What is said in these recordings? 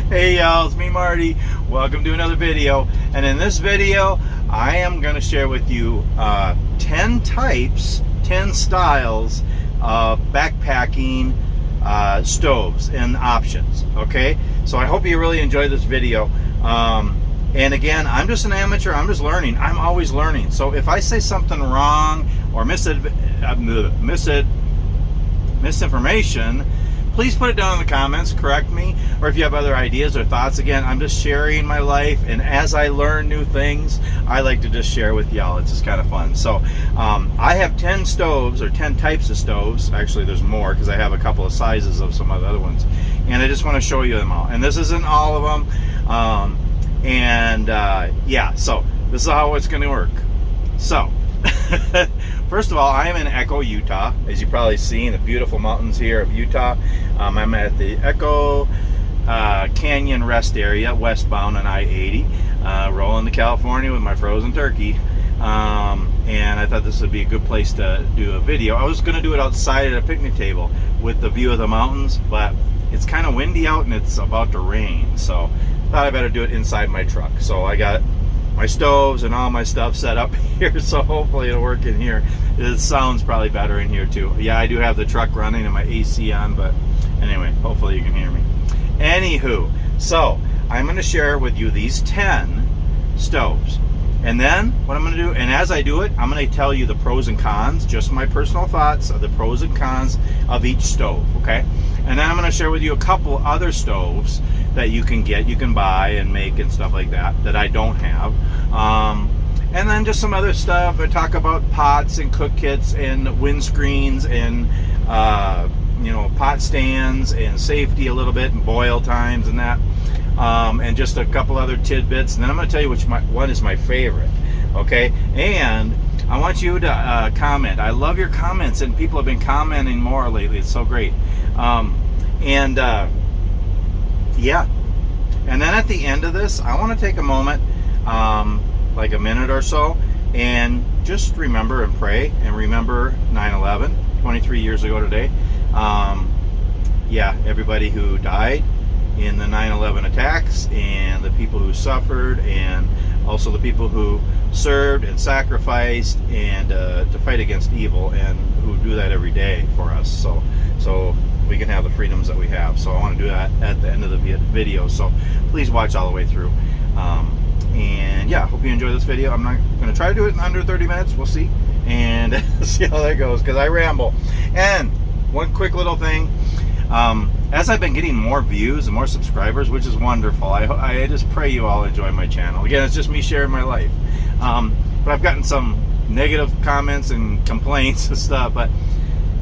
Hey y'all, it's me Marty. Welcome to another video. And in this video, I am going to share with you 10 types, 10 styles of backpacking stoves and options. Okay, so I hope you really enjoy this video. And again, I'm just an amateur. I'm just learning. I'm always learning. So if I say something wrong or misinformation, please put it down in the comments, correct me, or if you have other ideas or thoughts. Again, I'm just sharing my life, and as I learn new things, I like to just share with y'all. It's just kind of fun. So I have 10 stoves, or 10 types of stoves. Actually, there's more because I have a couple of sizes of some of the other ones, and I just want to show you them all. And this isn't all of them. Yeah, so this is how it's going to work. So first of all, I am in Echo, Utah. As you probably see in the beautiful mountains here of Utah. I'm at the Echo Canyon Rest Area, westbound on I-80, rolling to California with my frozen turkey. And I thought this would be a good place to do a video. I was going to do it outside at a picnic table with the view of the mountains, but it's kind of windy out and it's about to rain, so I thought I better do it inside my truck. So I got my stoves and all my stuff set up here, so hopefully it'll work in here. It sounds probably better in here too. Yeah, I do have the truck running and my AC on, but anyway, hopefully you can hear me. Anywho, so I'm going to share with you these 10 stoves. And then what I'm going to do, and as I do it, I'm going to tell you the pros and cons, just my personal thoughts of the pros and cons of each stove, okay? And then I'm going to share with you a couple other stoves that you can get, you can buy and make and stuff like that, that I don't have. And then just some other stuff. I talk about pots and cook kits and windscreens and, you know, pot stands and safety a little bit and boil times and that. And just a couple other tidbits, and then I'm going to tell you which one is my favorite, okay? And I want you to comment. I love your comments, and people have been commenting more lately. It's so great. Yeah. And then at the end of this, I want to take a moment, like a minute or so, and just remember and pray, and remember 9/11, 23 years ago today. Yeah, everybody who died in the 9/11 attacks, and the people who suffered, and also the people who served and sacrificed and to fight against evil, and who do that every day for us, so we can have the freedoms that we have. So I want to do that at the end of the video, so please watch all the way through. And yeah, hope you enjoy this video. I'm not going to try to do it in under 30 minutes. We'll see, and see how that goes, because I ramble. And one quick little thing, as I've been getting more views and more subscribers, which is wonderful, I just pray you all enjoy my channel. Again, it's just me sharing my life. But I've gotten some negative comments and complaints and stuff, but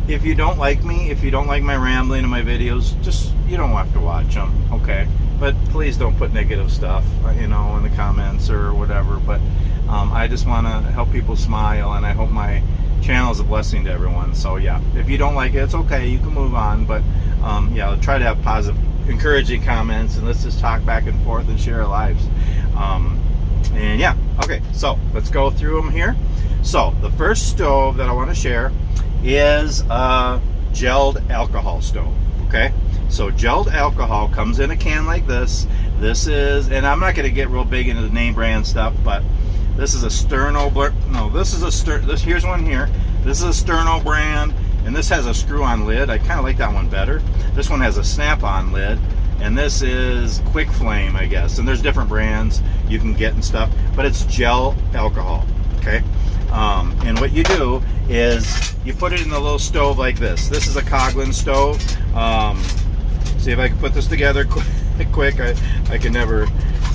if you don't like me, if you don't like my rambling and my videos, just, you don't have to watch them, okay? But please don't put negative stuff, you know, in the comments or whatever. But I just want to help people smile, and I hope my channel is a blessing to everyone. So yeah, if you don't like it, it's okay, you can move on. But yeah, I'll try to have positive, encouraging comments, and let's just talk back and forth and share our lives. And yeah, okay, so let's go through them here. So the first stove that I want to share is a gelled alcohol stove, okay? So gelled alcohol comes in a can like this. This is, and I'm not going to get real big into the name brand stuff, but this is a Sterno, no, this is a here's one here. This is a Sterno brand, and this has a screw-on lid. I kind of like that one better. This one has a snap-on lid, and this is Quick Flame, I guess. And there's different brands you can get and stuff, but it's gel alcohol, okay? And what you do is you put it in the little stove like this. This is a Coghlan stove. See if I can put this together quick. I can never,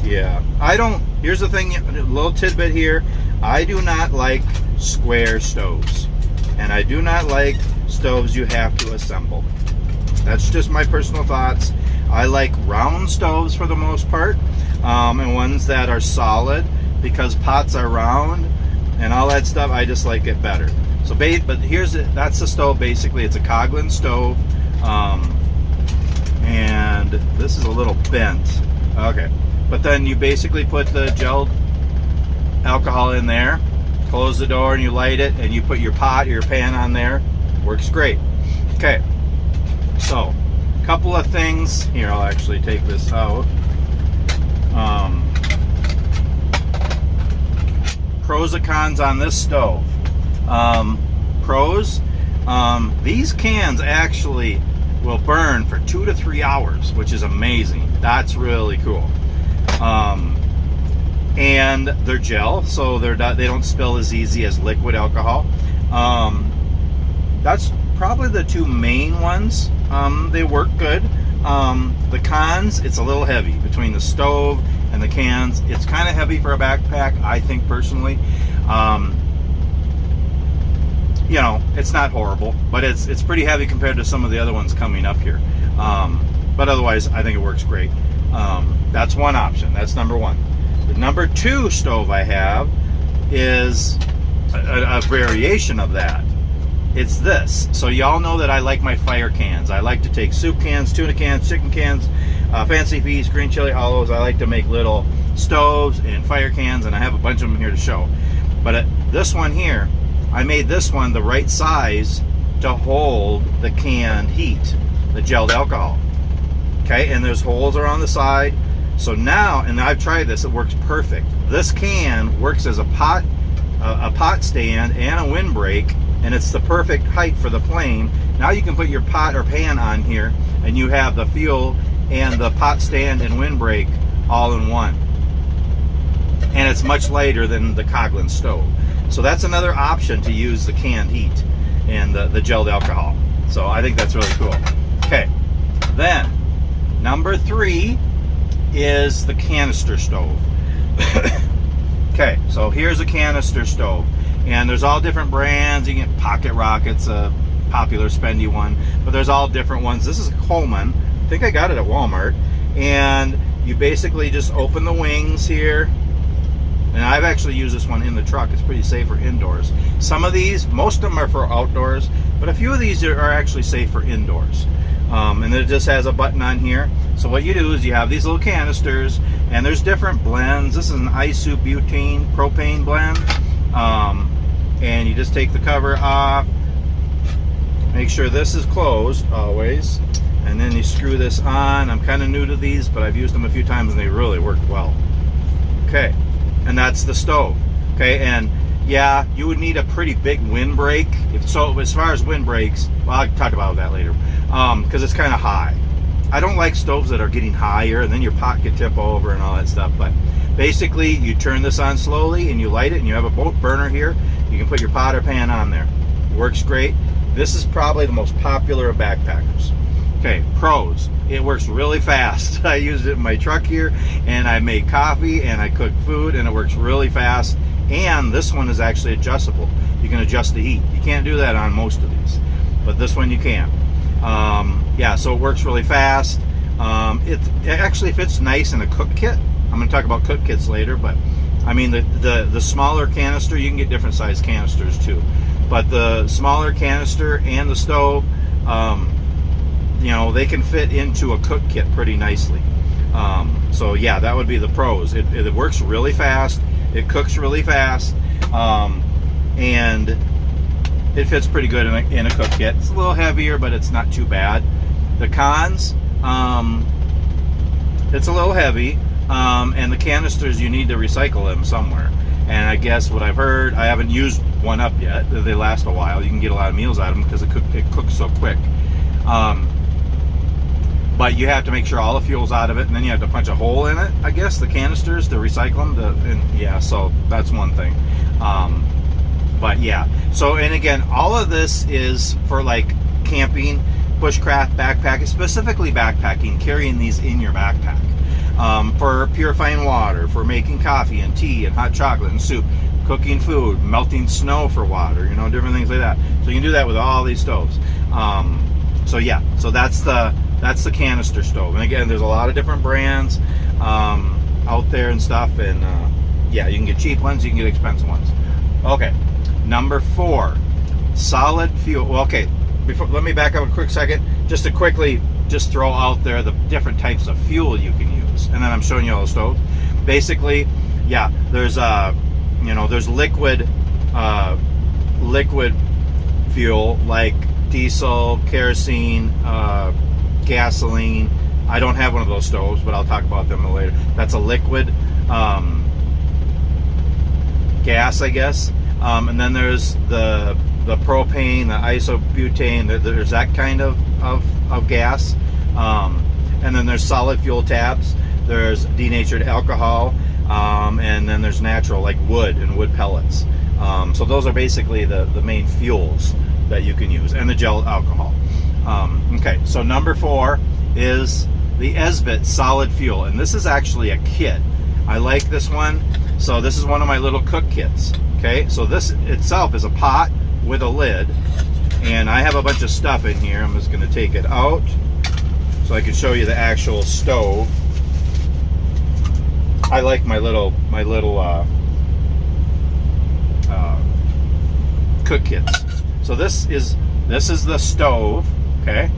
yeah. I don't, here's the thing, a little tidbit here. I do not like square stoves, and I do not like stoves you have to assemble. That's just my personal thoughts. I like round stoves for the most part, and ones that are solid, because pots are round and all that stuff. I just like it better. So but here's it, that's the stove. Basically it's a Coghlan stove, and this is a little bent, okay, but then you basically put the gelled alcohol in there, close the door, and you light it, and you put your pot or your pan on there. Works great. Okay, so couple of things here. I'll actually take this out. Pros and cons on this stove. Pros, these cans actually will burn for 2 to 3 hours, which is amazing. That's really cool. And they're gel, so they don't spill as easy as liquid alcohol. That's probably the two main ones. They work good. The cons, it's a little heavy between the stove and the cans. It's kind of heavy for a backpack, I think personally. You know, it's not horrible, but it's pretty heavy compared to some of the other ones coming up here. But otherwise, I think it works great. That's one option. That's number one. The number two stove I have is a variation of that. It's this. So y'all know that I like my fire cans. I like to take soup cans, tuna cans, chicken cans, fancy feast, green chili hollows. I like to make little stoves and fire cans, and I have a bunch of them here to show. But this one here, I made this one the right size to hold the canned heat, the gelled alcohol. Okay, and there's holes around the side. So now, and I've tried this, it works perfect. This can works as a pot stand and a windbreak, and it's the perfect height for the flame. Now you can put your pot or pan on here, and you have the fuel and the pot stand and windbreak all in one. And it's much lighter than the Coghlan stove. So that's another option to use the canned heat and the gelled alcohol. So I think that's really cool. Okay, then number three is the canister stove. Okay, so here's a canister stove, and there's all different brands. You can get Pocket Rocket's a popular spendy one, but there's all different ones. This is a Coleman. I think I got it at Walmart, and you basically just open the wings here. And I've actually used this one in the truck. It's pretty safe for indoors. Some of these, most of them are for outdoors, but a few of these are actually safe for indoors. And it just has a button on here. So what you do is you have these little canisters, and there's different blends. This is an isobutane propane blend. And you just take the cover off. Make sure this is closed always. And then you screw this on. I'm kind of new to these, but I've used them a few times and they really work well. Okay. And that's the stove. Okay, and yeah, you would need a pretty big windbreak. So as far as windbreaks, well, I'll talk about that later, because it's kind of high. I don't like stoves that are getting higher, and then your pot could tip over and all that stuff. But basically, you turn this on slowly, and you light it, and you have a boat burner here. You can put your pot or pan on there. Works great. This is probably the most popular of backpackers. Okay, pros. It works really fast. I used it in my truck here, and I made coffee, and I cooked food, and it works really fast. And this one is actually adjustable. You can adjust the heat. You can't do that on most of these, but this one you can. Yeah, so it works really fast. It actually fits nice in a cook kit. I'm going to talk about cook kits later, but I mean the smaller canister, you can get different size canisters too. But the smaller canister and the stove, you know, they can fit into a cook kit pretty nicely. So yeah, that would be the pros. It works really fast. It cooks really fast, and it fits pretty good in a cook kit. It's a little heavier, but it's not too bad. The cons, it's a little heavy, and the canisters, you need to recycle them somewhere. And I guess what I've heard, I haven't used one up yet. They last a while. You can get a lot of meals out of them because it cooks so quick. But you have to make sure all the fuel's out of it, and then you have to punch a hole in it, I guess, the canisters, to recycle them. And yeah, so that's one thing. But yeah, so, and again, all of this is for like camping, bushcraft, backpacking, specifically backpacking, carrying these in your backpack. For purifying water, for making coffee and tea and hot chocolate and soup, cooking food, melting snow for water, you know, different things like that. So you can do that with all these stoves. So yeah, so that's the canister stove. And again, there's a lot of different brands out there and stuff, and yeah, you can get cheap ones, you can get expensive ones. Okay, number 4, solid fuel. Well, okay, let me back up a quick second, just to quickly just throw out there the different types of fuel you can use, and then I'm showing you all the stoves. Basically, yeah, there's you know, there's liquid fuel like diesel, kerosene, gasoline, I don't have one of those stoves, but I'll talk about them later. That's a liquid gas, I guess. And then there's the propane, the isobutane. There's that kind of gas. And then there's solid fuel tabs. There's denatured alcohol, and then there's natural, like wood and wood pellets. So those are basically the main fuels that you can use, and the gel alcohol. Okay, so number 4 is the Esbit solid fuel, and this is actually a kit. I like this one. So this is one of my little cook kits. Okay, so this itself is a pot with a lid, and I have a bunch of stuff in here. I'm just going to take it out so I can show you the actual stove. I like my little cook kits. So this is the stove, okay,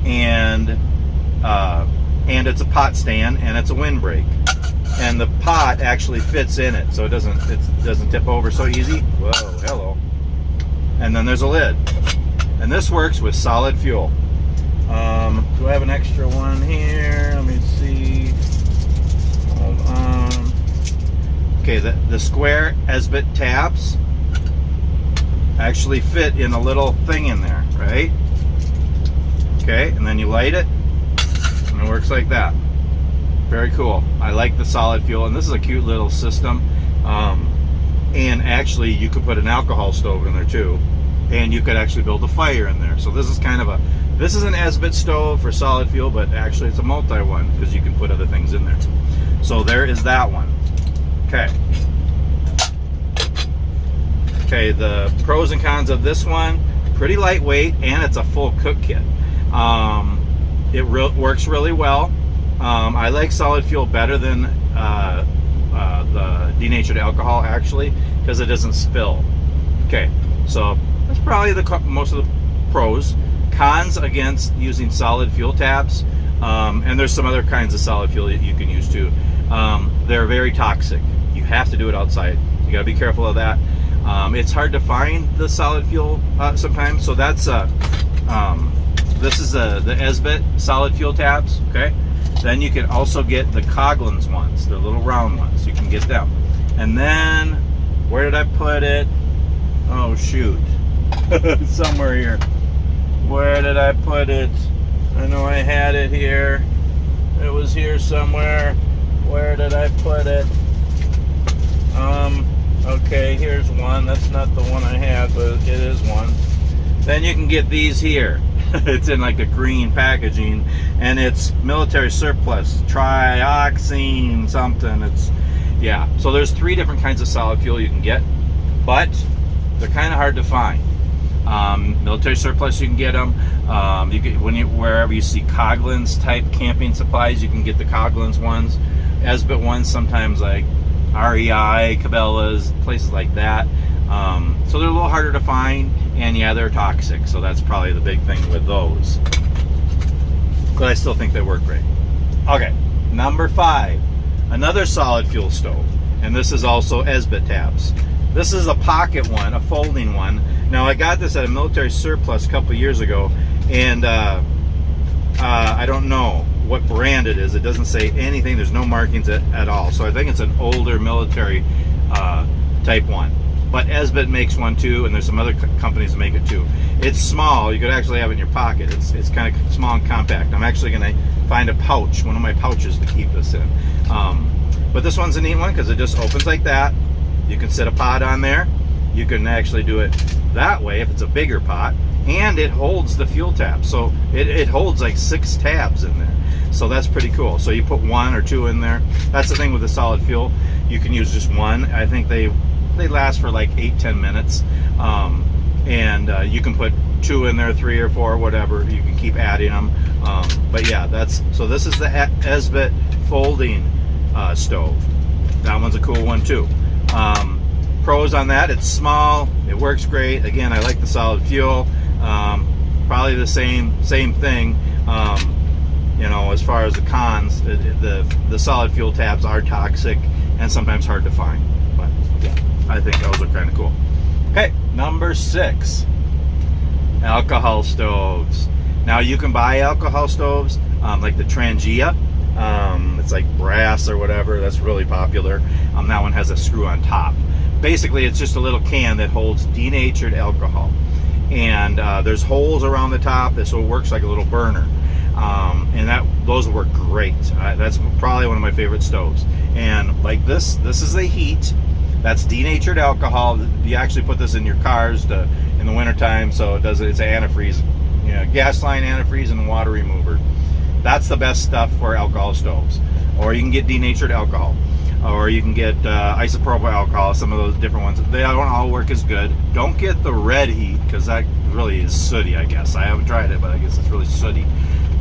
and it's a pot stand, and it's a windbreak, and the pot actually fits in it, so it doesn't tip over so easy. Whoa, hello. And then there's a lid, and this works with solid fuel. Do I have an extra one here? Let me see. Hold on. Okay, the square Esbit tabs actually fit in a little thing in there, right? Okay, and then you light it, and it works like that. Very cool. I like the solid fuel, and this is a cute little system. And actually, you could put an alcohol stove in there too, and you could actually build a fire in there. So this is kind of this is an Esbit stove for solid fuel, but actually it's a multi one because you can put other things in there. So there is that one. Okay. Okay, the pros and cons of this one: pretty lightweight, and it's a full cook kit. It works really well. I like solid fuel better than the denatured alcohol, actually, because it doesn't spill. Okay, so that's probably most of the pros. Cons against using solid fuel tabs, and there's some other kinds of solid fuel that you can use too. They're very toxic. You have to do it outside. You got to be careful of that. It's hard to find the solid fuel sometimes, so that's this is the Esbit solid fuel tabs. Okay, then you can also get the Coghlan's ones, the little round ones. You can get them. And then, where did I put it? Oh shoot, somewhere here. Where did I put it? I know I had it here. It was here somewhere. Where did I put it? Okay, here's one. That's not the one I had, but it is one. Then you can get these here. It's in like a green packaging, and it's military surplus, trioxane something. Yeah. So there's 3 different kinds of solid fuel you can get, but they're kind of hard to find. Military surplus, you can get them. Wherever you see Coghlan's type camping supplies, you can get the Coghlan's ones. Esbit ones, sometimes like REI, Cabela's, places like that. So they're a little harder to find, and yeah, they're toxic. So that's probably the big thing with those. But I still think they work great. Okay, number 5, another solid fuel stove, and this is also Esbit tabs. This is a pocket one, a folding one. Now I got this at a military surplus a couple years ago, and I don't know what brand it is. It doesn't say anything. There's no markings at all. So I think it's an older military type one. But Esbit makes one too, and there's some other companies that make it too. It's small. You could actually have it in your pocket. It's kind of small and compact. I'm actually going to find a pouch, one of my pouches, to keep this in. But this one's a neat one because it just opens like that. You can set a pot on there. You can actually do it that way if it's a bigger pot, and it holds the fuel tab. So it holds like 6 tabs in there. So that's pretty cool. So you put 1 or 2 in there. That's the thing with the solid fuel. You can use just 1. I think they last for like 8-10 minutes. You can put 2 in there, 3 or 4, whatever. You can keep adding them. But yeah, so this is the Esbit folding stove. That one's a cool one too. Pros on that: it's small, it works great. Again, I like the solid fuel. Probably the same thing. As far as the cons, the solid fuel tabs are toxic and sometimes hard to find. But yeah, I think those are kind of cool. Okay, number 6, alcohol stoves. Now you can buy alcohol stoves. like the Trangia. It's like brass or whatever. That's really popular. That one has a screw on top. Basically, it's just a little can that holds denatured alcohol, and there's holes around the top, so it works like a little burner. And those work great. That's probably one of my favorite stoves. And like this is the heat. That's denatured alcohol. You actually put this in your cars in the wintertime, so it's an antifreeze, gas line antifreeze and water remover. That's the best stuff for alcohol stoves. Or you can get denatured alcohol, or you can get isopropyl alcohol. Some of those different ones, they don't all work as good. Don't get the red heat, because that really is sooty, I guess. I haven't tried it, but I guess it's really sooty.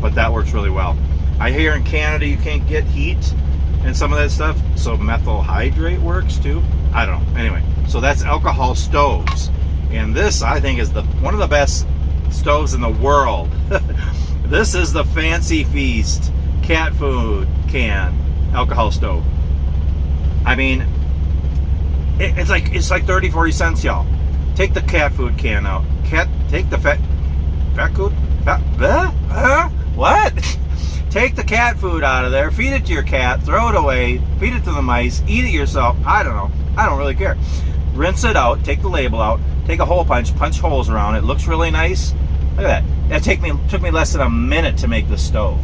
But that works really well. I hear in Canada you can't get heat and some of that stuff, so methyl hydrate works too. I don't know. Anyway, so that's alcohol stoves, and this, I think, is one of the best stoves in the world. This is the Fancy Feast cat food can alcohol stove. I mean, it's like 30-40 cents, y'all. Take the cat food can out. Take the what? Take the cat food out of there, feed it to your cat, throw it away, feed it to the mice, eat it yourself. I don't know. I don't really care. Rinse it out, take the label out, take a hole punch holes around it. Looks really nice. Look at that. That took me less than a minute to make the stove.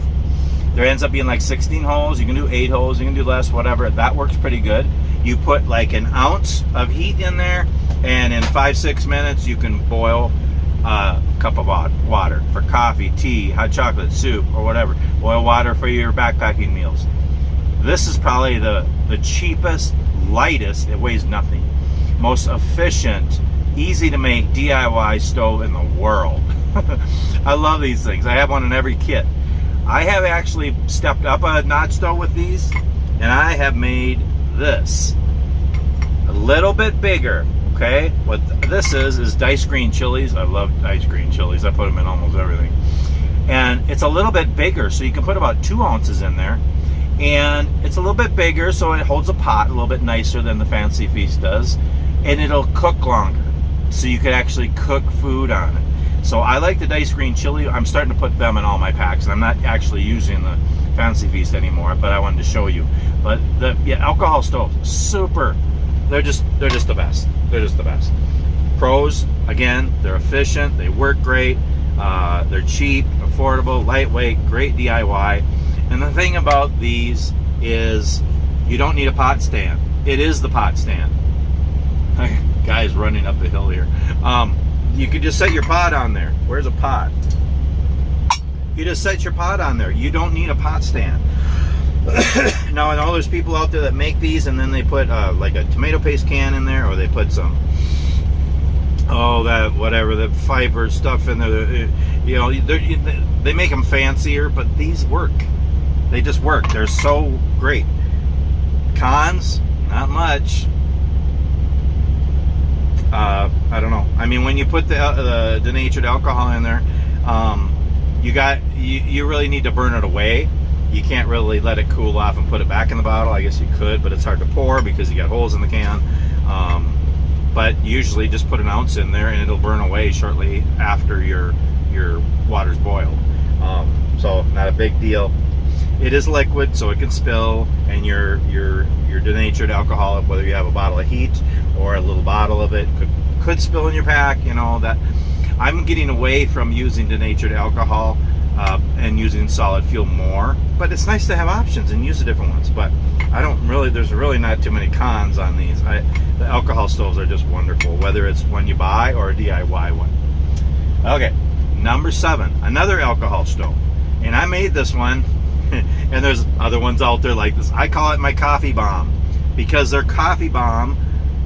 There ends up being like 16 holes. You can do 8 holes, you can do less, whatever. That works pretty good. You put like an ounce of heat in there, and in 5-6 minutes you can boil a cup of water for coffee, tea, hot chocolate, soup, or whatever. Boil water for your backpacking meals. This is probably the cheapest, lightest, it weighs nothing, most efficient, easy to make DIY stove in the world. I love these things. I have one in every kit. I have actually stepped up a notch stove with these, and I have made this a little bit bigger. Okay, what this is diced green chilies. I love diced green chilies. I put them in almost everything. And it's a little bit bigger, so you can put about 2 ounces in there. And it's a little bit bigger, so it holds a pot a little bit nicer than the Fancy Feast does. And it'll cook longer, so you could actually cook food on it. So I like the diced green chili. I'm starting to put them in all my packs, and I'm not actually using the Fancy Feast anymore, but I wanted to show you. But the alcohol stoves, super. They're just the best. They're just the best. Pros, again, they're efficient, they work great, they're cheap, affordable, lightweight, great DIY. And the thing about these is you don't need a pot stand. It is the pot stand. Guy's running up the hill here. You could just set your pot on there. Where's a pot? You just set your pot on there. You don't need a pot stand. Now, I know there's people out there that make these, and then they put like a tomato paste can in there, or they put some, the fiber stuff in there. They make them fancier, but these work. They just work. They're so great. Cons, not much. I don't know. I mean, when you put the denatured alcohol in there, you really need to burn it away. You can't really let it cool off and put it back in the bottle. I guess you could, but it's hard to pour because you got holes in the can. But usually just put an ounce in there and it'll burn away shortly after your water's boiled. So not a big deal. It is liquid, so it can spill, and your denatured alcohol, whether you have a bottle of heat or a little bottle of it, could spill in your pack. That. I'm getting away from using denatured alcohol and using solid fuel more, but it's nice to have options and use the different ones. But there's really not too many cons on these. The alcohol stoves are just wonderful, whether it's one you buy or a DIY one. Okay, number 7, another alcohol stove, and I made this one. And there's other ones out there like this. I call it my coffee bomb, because they're coffee bomb.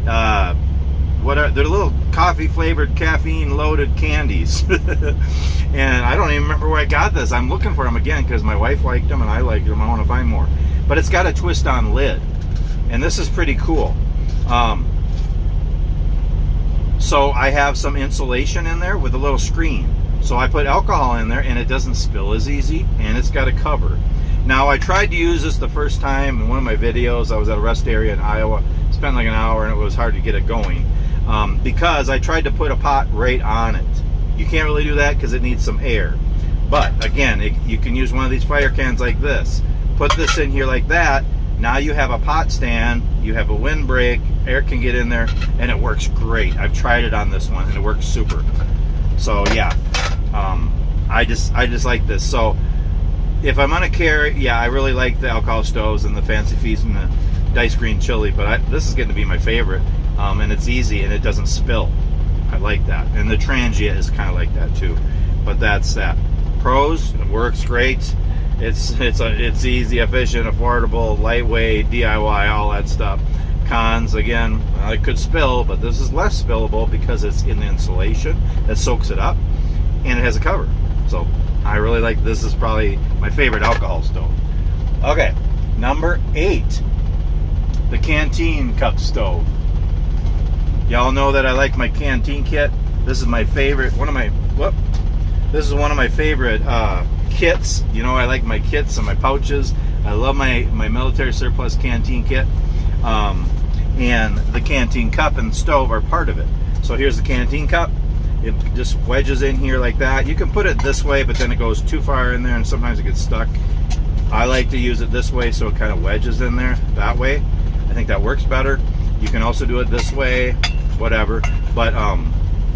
They're little coffee flavored, caffeine loaded candies. And I don't even remember where I got this. I'm looking for them again because my wife liked them and I liked them. I want to find more. But it's got a twist on lid, and this is pretty cool. So I have some insulation in there with a little screen. So I put alcohol in there and it doesn't spill as easy, and it's got a cover. Now, I tried to use this the first time in one of my videos. I was at a rest area in Iowa, spent like an hour, and it was hard to get it going because I tried to put a pot right on it. You can't really do that because it needs some air. But again, you can use one of these fire cans like this. Put this in here like that. Now you have a pot stand, you have a windbreak, air can get in there, and it works great. I've tried it on this one, and it works super. So yeah, I just like this. So if I'm gonna carry, yeah, I really like the alcohol stoves and the Fancy Feast and the Dice Green Chili, but this is getting to be my favorite, and it's easy and it doesn't spill. I like that, and the Transient is kind of like that too. But that's that. Pros, it works great. It's easy, efficient, affordable, lightweight, DIY, all that stuff. Cons, again, it could spill, but this is less spillable because it's in the insulation that soaks it up, and it has a cover. So I really like this. Is probably my favorite alcohol stove. Okay, number 8, the Canteen cup stove. Y'all know that I like my Canteen kit. This is my favorite. This is one of my favorite kits. You know, I like my kits and my pouches. I love my military surplus Canteen kit. And the Canteen cup and stove are part of it. So here's the Canteen cup. It just wedges in here like that. You can put it this way, but then it goes too far in there and sometimes it gets stuck. I like to use it this way so it kind of wedges in there that way. I think that works better. You can also do it this way, whatever. But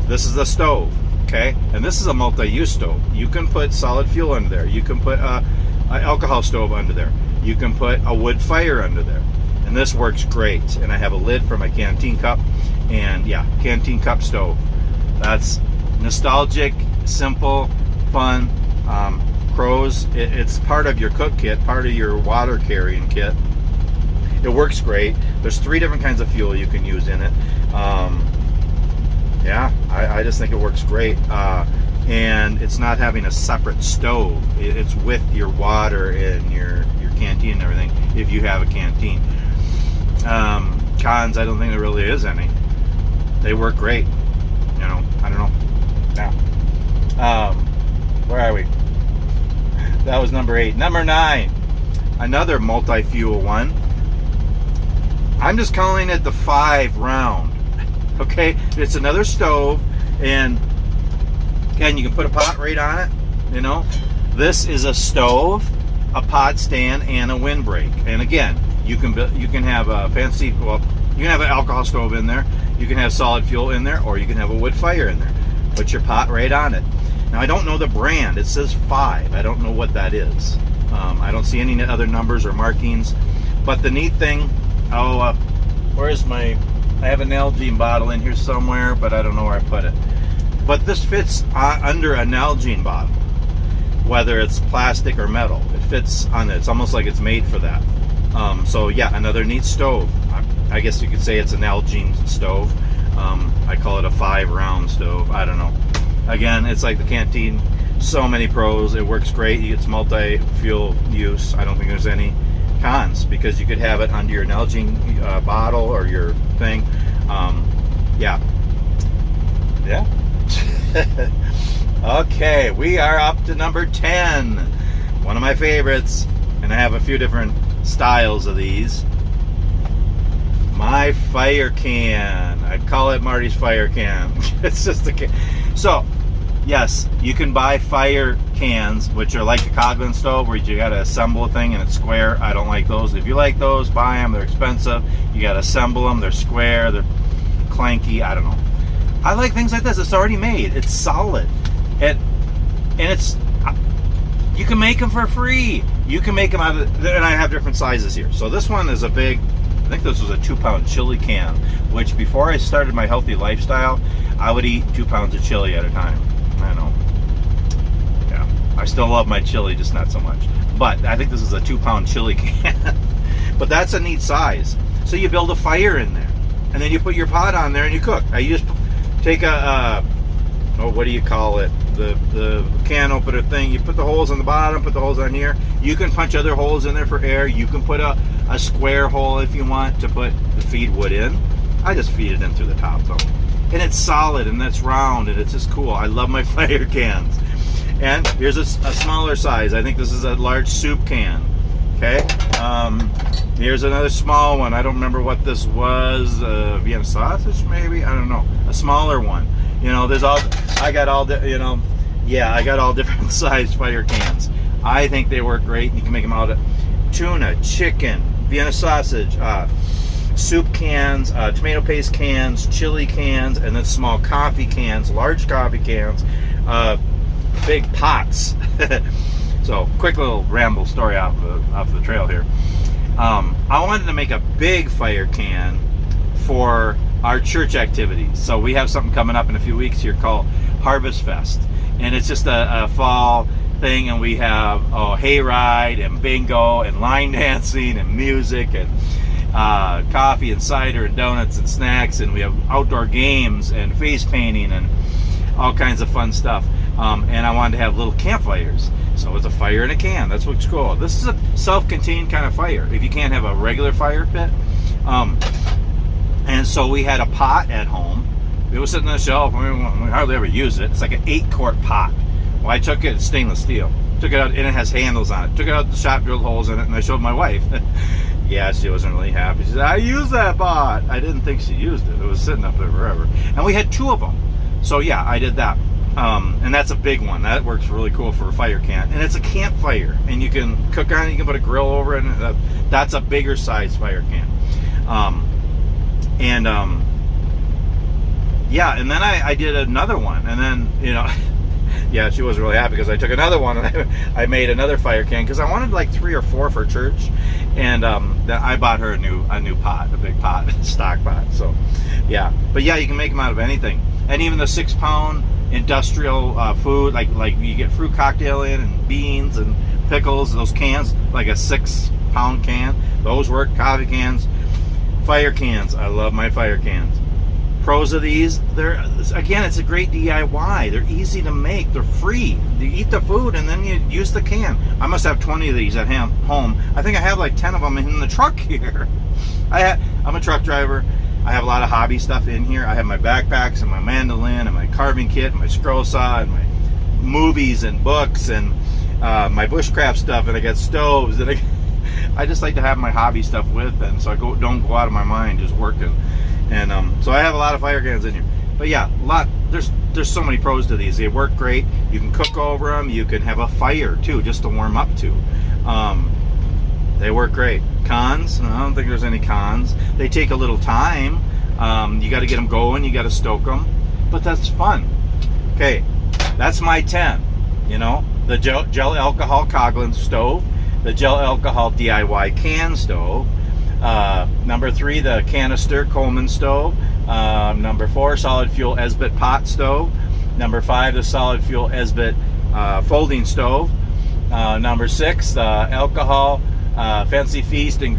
this is the stove, okay? And this is a multi-use stove. You can put solid fuel under there. You can put an alcohol stove under there. You can put a wood fire under there. And this works great. And I have a lid for my Canteen cup. And yeah, Canteen cup stove. That's nostalgic, simple, fun. Pros, it's part of your cook kit, part of your water carrying kit. It works great. There's 3 different kinds of fuel you can use in it. Yeah, I just think it works great. And it's not having a separate stove. It's with your water and your canteen and everything, if you have a canteen. Cons, I don't think there really is any. They work great. You know, I don't know. Now, where are we? That was number 8. Number 9, another multi-fuel one. I'm just calling it the 5 round. Okay, it's another stove, and again, you can put a pot right on it. You know, this is a stove, a pot stand, and a windbreak. And again, you can have a fancy, well, you can have an alcohol stove in there, you can have solid fuel in there, or you can have a wood fire in there. Put your pot right on it. Now, I don't know the brand. It says 5. I don't know what that is. I don't see any other numbers or markings. But the neat thing, where's my, I have an Nalgene bottle in here somewhere, but I don't know where I put it. But this fits under a Nalgene bottle, whether it's plastic or metal. It fits on it. It's almost like it's made for that. So yeah, another neat stove. I guess you could say it's a Nalgene stove. I call it a 5 round stove. I don't know. Again, it's like the Canteen. So many pros. It works great. It's multi-fuel use. I don't think there's any cons because you could have it under your Nalgene bottle or your thing. Yeah. Okay, we are up to number 10. One of my favorites, and I have a few different styles of these. My fire can. I call it Marty's fire can. It's just a can. So, yes, you can buy fire cans, which are like a Coghlan stove, where you got to assemble a thing and it's square. I don't like those. If you like those, buy them. They're expensive. You got to assemble them. They're square. They're clanky. I don't know. I like things like this. It's already made. It's solid. And it's, you can make them for free. You can make them out of, and I have different sizes here. So this one is a big, I think this was a 2-pound chili can, which before I started my healthy lifestyle, I would eat 2 pounds of chili at a time. I know. Yeah. I still love my chili, just not so much. But I think this is a 2-pound chili can. But that's a neat size. So you build a fire in there. And then you put your pot on there and you cook. Now you just take what do you call it? The can opener thing. You put the holes on the bottom, put the holes on here. You can punch other holes in there for air. You can put a square hole if you want to put the feed wood in. I just feed it in through the top though. And it's solid and it's round and it's just cool. I love my fire cans. And here's a smaller size. I think this is a large soup can. Okay. Here's another small one. I don't remember what this was. Vienna sausage maybe? I don't know. A smaller one. You know, there's all, I got all the, you know, yeah, I got all different sized fire cans. I think they work great. You can make them out of tuna, chicken, Vienna sausage, soup cans, tomato paste cans, chili cans, and then small coffee cans, large coffee cans, big pots. So, quick little ramble story off the trail here. I wanted to make a big fire can for our church activities. So we have something coming up in a few weeks here called Harvest Fest, and it's just a fall thing, and we have hayride and bingo and line dancing and music and coffee and cider and donuts and snacks, and we have outdoor games and face painting and all kinds of fun stuff. And I wanted to have little campfires, so it's a fire in a can. That's what's cool. This is a self-contained kind of fire if you can't have a regular fire pit. And so we had a pot at home. It was sitting on the shelf. We hardly ever use it. It's like an 8-quart pot. Well, I took it, it's stainless steel. Took it out, and it has handles on it. Took it out the shop, drilled holes in it, and I showed my wife. Yeah, she wasn't really happy. She said, I used that pot. I didn't think she used it. It was sitting up there forever. And we had 2 of them. So yeah, I did that. And that's a big one. That works really cool for a fire can. And it's a campfire. And you can cook on it. You can put a grill over it. And that's a bigger size fire can. Yeah, and then I did another one. And then, yeah, she wasn't really happy because I took another one and I made another fire can because I wanted like 3 or 4 for church. And then I bought her a new pot, a big pot, stock pot. So, yeah. But yeah, you can make them out of anything. And even the 6-pound industrial food, like you get fruit cocktail in, and beans and pickles, those cans, like a 6-pound can, those work. Coffee cans, fire cans. I love my fire cans. Pros of these, again, it's a great DIY. They're easy to make. They're free. You eat the food and then you use the can. I must have 20 of these at home. I think I have like 10 of them in the truck here. I'm a truck driver. I have a lot of hobby stuff in here. I have my backpacks and my mandolin and my carving kit and my scroll saw and my movies and books and my bushcraft stuff, and I got stoves, and I just like to have my hobby stuff with, and so I don't go out of my mind just working. And so I have a lot of fire cans in here. But yeah, there's so many pros to these. They work great. You can cook over them. You can have a fire too, just to warm up to. They work great. Cons? I don't think there's any cons. They take a little time. You got to get them going. You got to stoke them. But that's fun. Okay, that's my 10. The gel alcohol Coghlan stove, the gel alcohol DIY can stove. Number 3, the Canister Coleman stove. Number 4, solid fuel Esbit pot stove. Number 5, the solid fuel Esbit folding stove. Number 6, the alcohol Fancy Feast and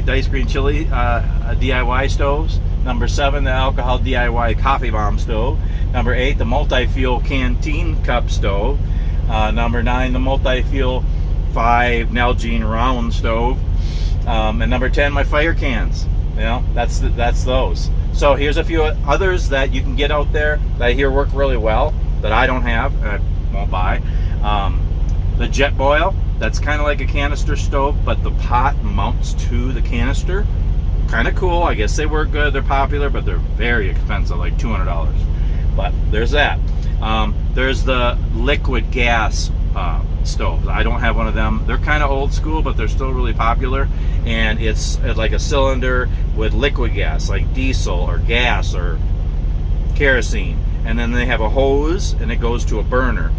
diced green chili DIY stoves. Number 7, the alcohol DIY coffee bomb stove. Number 8, the multi-fuel canteen cup stove. Number 9, the multi-fuel 5 Nalgene round stove. And number 10, my fire cans. That's those. So here's a few others that you can get out there that I hear work really well that I don't have and I won't buy. The jet boil, that's kind of like a canister stove, but the pot mounts to the canister. Kind of cool. I guess they work good. They're popular, but they're very expensive, like $200. But there's that. There's the liquid gas stoves. I don't have one of them. They're kind of old school, but they're still really popular. And it's like a cylinder with liquid gas, like diesel or gas or kerosene. And then they have a hose, and it goes to a burner.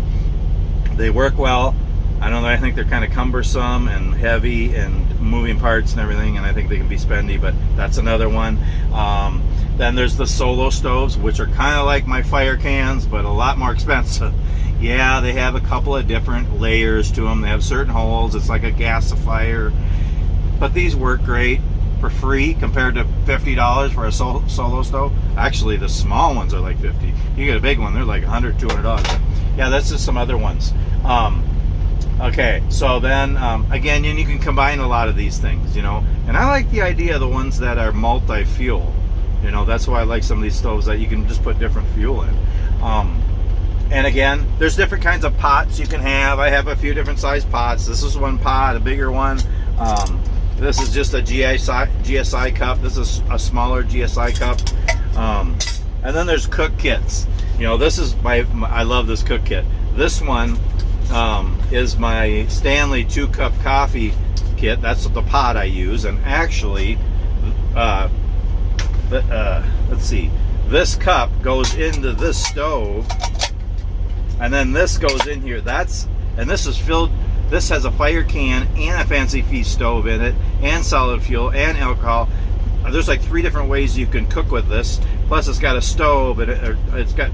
They work well. I don't know, I think they're kind of cumbersome and heavy and moving parts and everything, and I think they can be spendy, but that's another one. Then there's the solo stoves, which are kind of like my fire cans, but a lot more expensive. Yeah, they have a couple of different layers to them. They have certain holes. It's like a gasifier. But these work great for free compared to $50 for a solo stove. Actually, the small ones are like $50. You get a big one, they're like $100, $200. Yeah, that's just some other ones. Okay, so then again, you can combine a lot of these things, and I like the idea of the ones that are multi-fuel. That's why I like some of these stoves that you can just put different fuel in. And again, there's different kinds of pots you can have. I have a few different size pots. This is one pot, a bigger one. This is just a GSI cup. This is a smaller GSI cup. And then there's cook kits. This is I love this cook kit. This one is my Stanley 2-cup coffee kit. That's the pot I use. And actually, let's see, this cup goes into this stove, and then this goes in here. And this is filled. This has a fire can and a fancy feast stove in it, and solid fuel and alcohol. There's like 3 different ways you can cook with this. Plus, it's got a stove, and it's got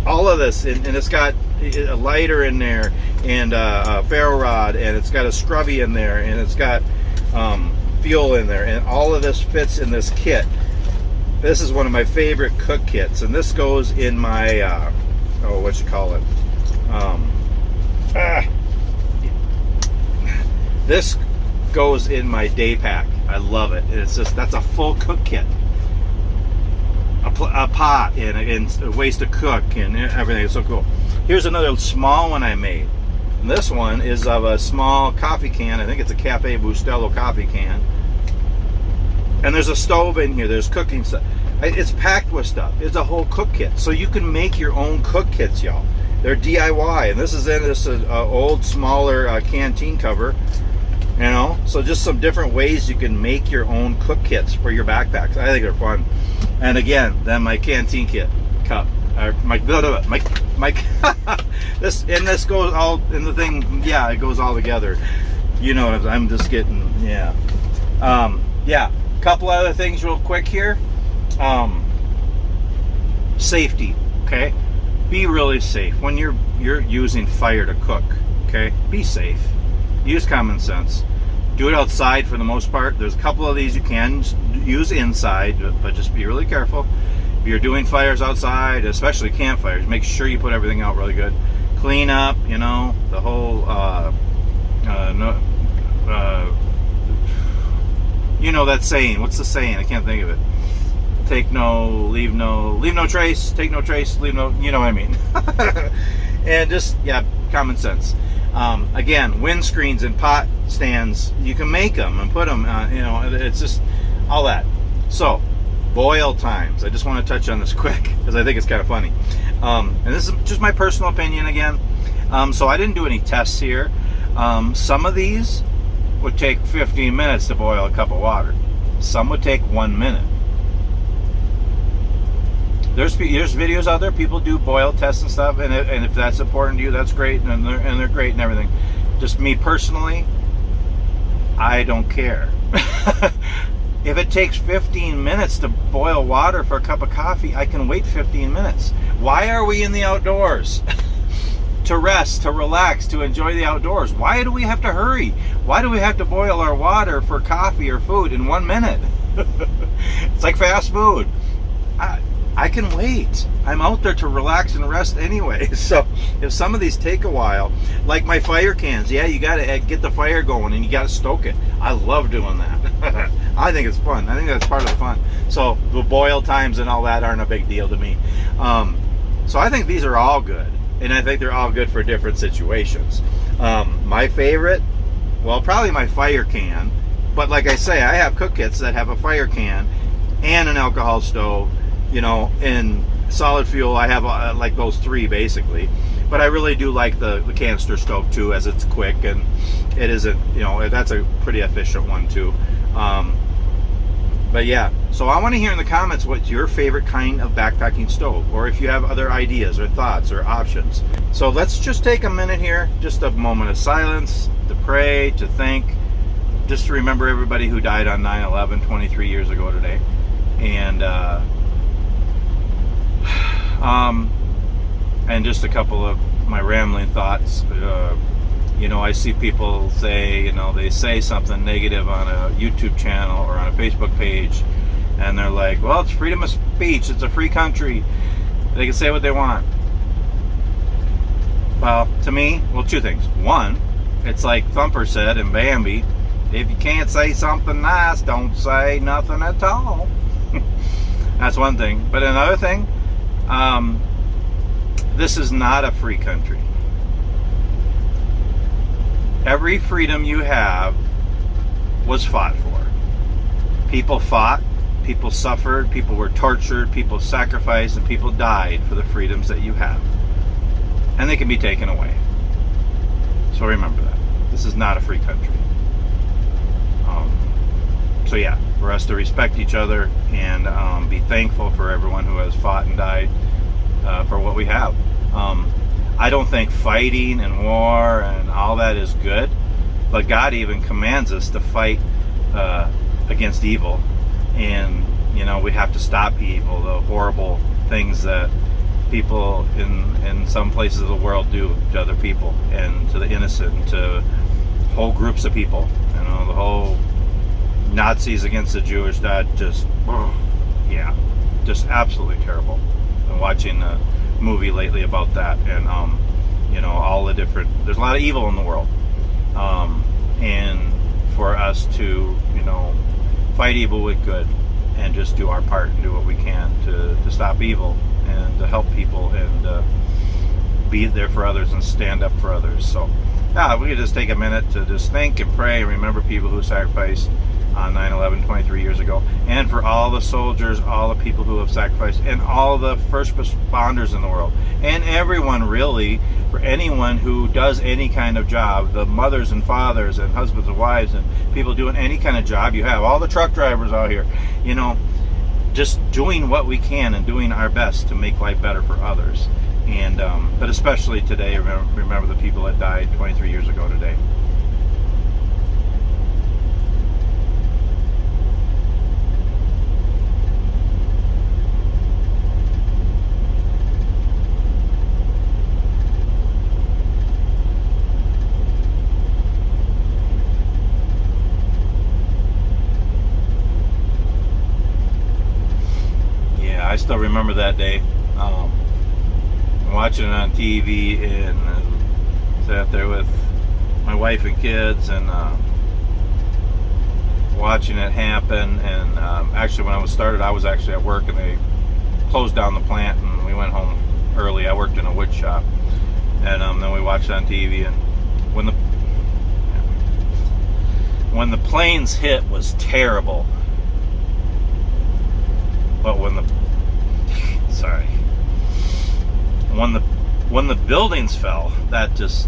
all of this, and it's got a lighter in there, and a ferro rod, and it's got a scrubby in there, and it's got fuel in there, and all of this fits in this kit. This is one of my favorite cook kits, and this goes in my what you call it? This goes in my day pack. I love it. That's a full cook kit. A pot and ways to cook and everything. It's so cool. Here's another small one I made. And this one is of a small coffee can. I think it's a Cafe Bustelo coffee can. And there's a stove in here. There's cooking stuff. It's packed with stuff. It's a whole cook kit. So you can make your own cook kits, y'all. They're DIY. And this is in this old, smaller canteen cover. You know, so just some different ways you can make your own cook kits for your backpacks. I think they're fun. And again, then my canteen kit cup, this goes all in the thing. Yeah, it goes all together. You know, I'm just getting, yeah. Yeah, couple other things real quick here. Safety, okay? Be really safe when you're using fire to cook, okay? Be safe. Use common sense. Do it outside for the most part. There's a couple of these you can use inside, but just be really careful. If you're doing fires outside, especially campfires, make sure you put everything out really good. Clean up, you know, the whole, you know that saying. What's the saying? I can't think of it. Leave no trace, take no trace, leave no, you know what I mean. And just, yeah, common sense. Again, windscreens and pot stands, you can make them and put them, you know, it's just all that. So, boil times. I just want to touch on this quick because I think it's kind of funny. And this is just my personal opinion again. So I didn't do any tests here. Some of these would take 15 minutes to boil a cup of water. Some would take 1 minute. There's videos out there. People do boil tests and stuff, and if that's important to you, that's great, and they're great and everything. Just me personally, I don't care. If it takes 15 minutes to boil water for a cup of coffee, I can wait 15 minutes. Why are we in the outdoors? To rest, to relax, to enjoy the outdoors. Why do we have to hurry? Why do we have to boil our water for coffee or food in 1 minute? It's like fast food. I can wait. I'm out there to relax and rest anyway. So if some of these take a while, like my fire cans, yeah, you got to get the fire going and you got to stoke it. I love doing that. I think it's fun. I think that's part of the fun. So the boil times and all that aren't a big deal to me. So I think these are all good. And I think they're all good for different situations. My favorite, well, probably my fire can. But like I say, I have cook kits that have a fire can and an alcohol stove. You know, in solid fuel, I have like those 3 basically. But I really do like the canister stove too, as it's quick and it isn't, you know, that's a pretty efficient one too. But yeah, so I want to hear in the comments what's your favorite kind of backpacking stove, or if you have other ideas or thoughts or options. So let's just take a minute here, just a moment of silence to pray, to think, just to remember everybody who died on 9/11 23 years ago today. And just a couple of my rambling thoughts. You know, I see people say, you know, they say something negative on a YouTube channel or on a Facebook page, and they're like, well, it's freedom of speech, it's a free country, they can say what they want. Well, to me, well, 2 things. One, it's like Thumper said in Bambi, if you can't say something nice, don't say nothing at all. That's one thing. But another thing, this is not a free country. Every freedom you have was fought for. People fought, people suffered, people were tortured, people sacrificed, and people died for the freedoms that you have. and they can be taken away. So remember that. This is not a free country. So yeah, for us to respect each other and be thankful for everyone who has fought and died for what we have. I don't think fighting and war and all that is good, but God even commands us to fight against evil. And, you know, we have to stop evil, the horrible things that people in some places of the world do to other people and to the innocent, to whole groups of people. You know, the whole Nazis against the Jewish, that just, yeah, just absolutely terrible. I'm watching a movie lately about that, and you know, all the different, there's a lot of evil in the world, and for us to, you know, fight evil with good and just do our part and do what we can to stop evil and to help people and be there for others and stand up for others. So yeah, we could just take a minute to just think and pray and remember people who sacrificed on 9/11 23 years ago, and for all the soldiers, all the people who have sacrificed, and all the first responders in the world, and everyone really, for anyone who does any kind of job, the mothers and fathers and husbands and wives and people doing any kind of job you have, all the truck drivers out here, you know, just doing what we can and doing our best to make life better for others. And but especially today, remember the people that died 23 years ago today. I still remember that day. Watching it on TV and sat there with my wife and kids and watching it happen. And actually, when I was started, I was actually at work and they closed down the plant and we went home early. I worked in a wood shop, and then we watched it on TV. And when the planes hit was terrible, but when the buildings fell, that just,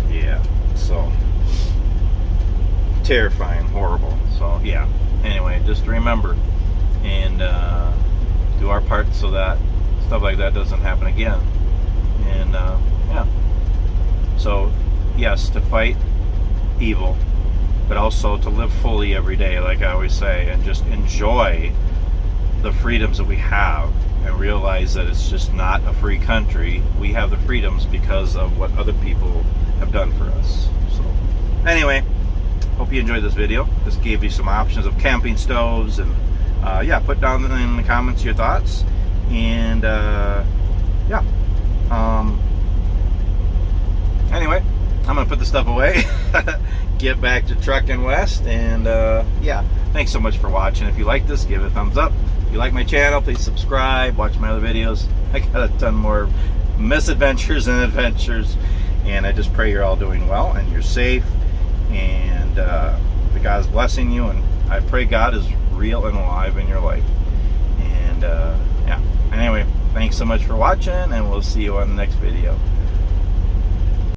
yeah, so terrifying, horrible. So yeah, anyway, just remember and do our part so that stuff like that doesn't happen again. And yeah, so yes, to fight evil, but also to live fully every day, like I always say, and just enjoy the freedoms that we have and realize that it's just not a free country. We have the freedoms because of what other people have done for us. So anyway, hope you enjoyed this video. This gave you some options of camping stoves, and yeah, put down in the comments your thoughts. And yeah, anyway, I'm gonna put the stuff away, get back to trucking west, and yeah, thanks so much for watching. If you like this, give it a thumbs up. If you like my channel, please subscribe, watch my other videos. I got a ton more misadventures and adventures, and I just pray you're all doing well and you're safe, and that God's blessing you, and I pray God is real and alive in your life. And yeah, anyway, thanks so much for watching, and we'll see you on the next video.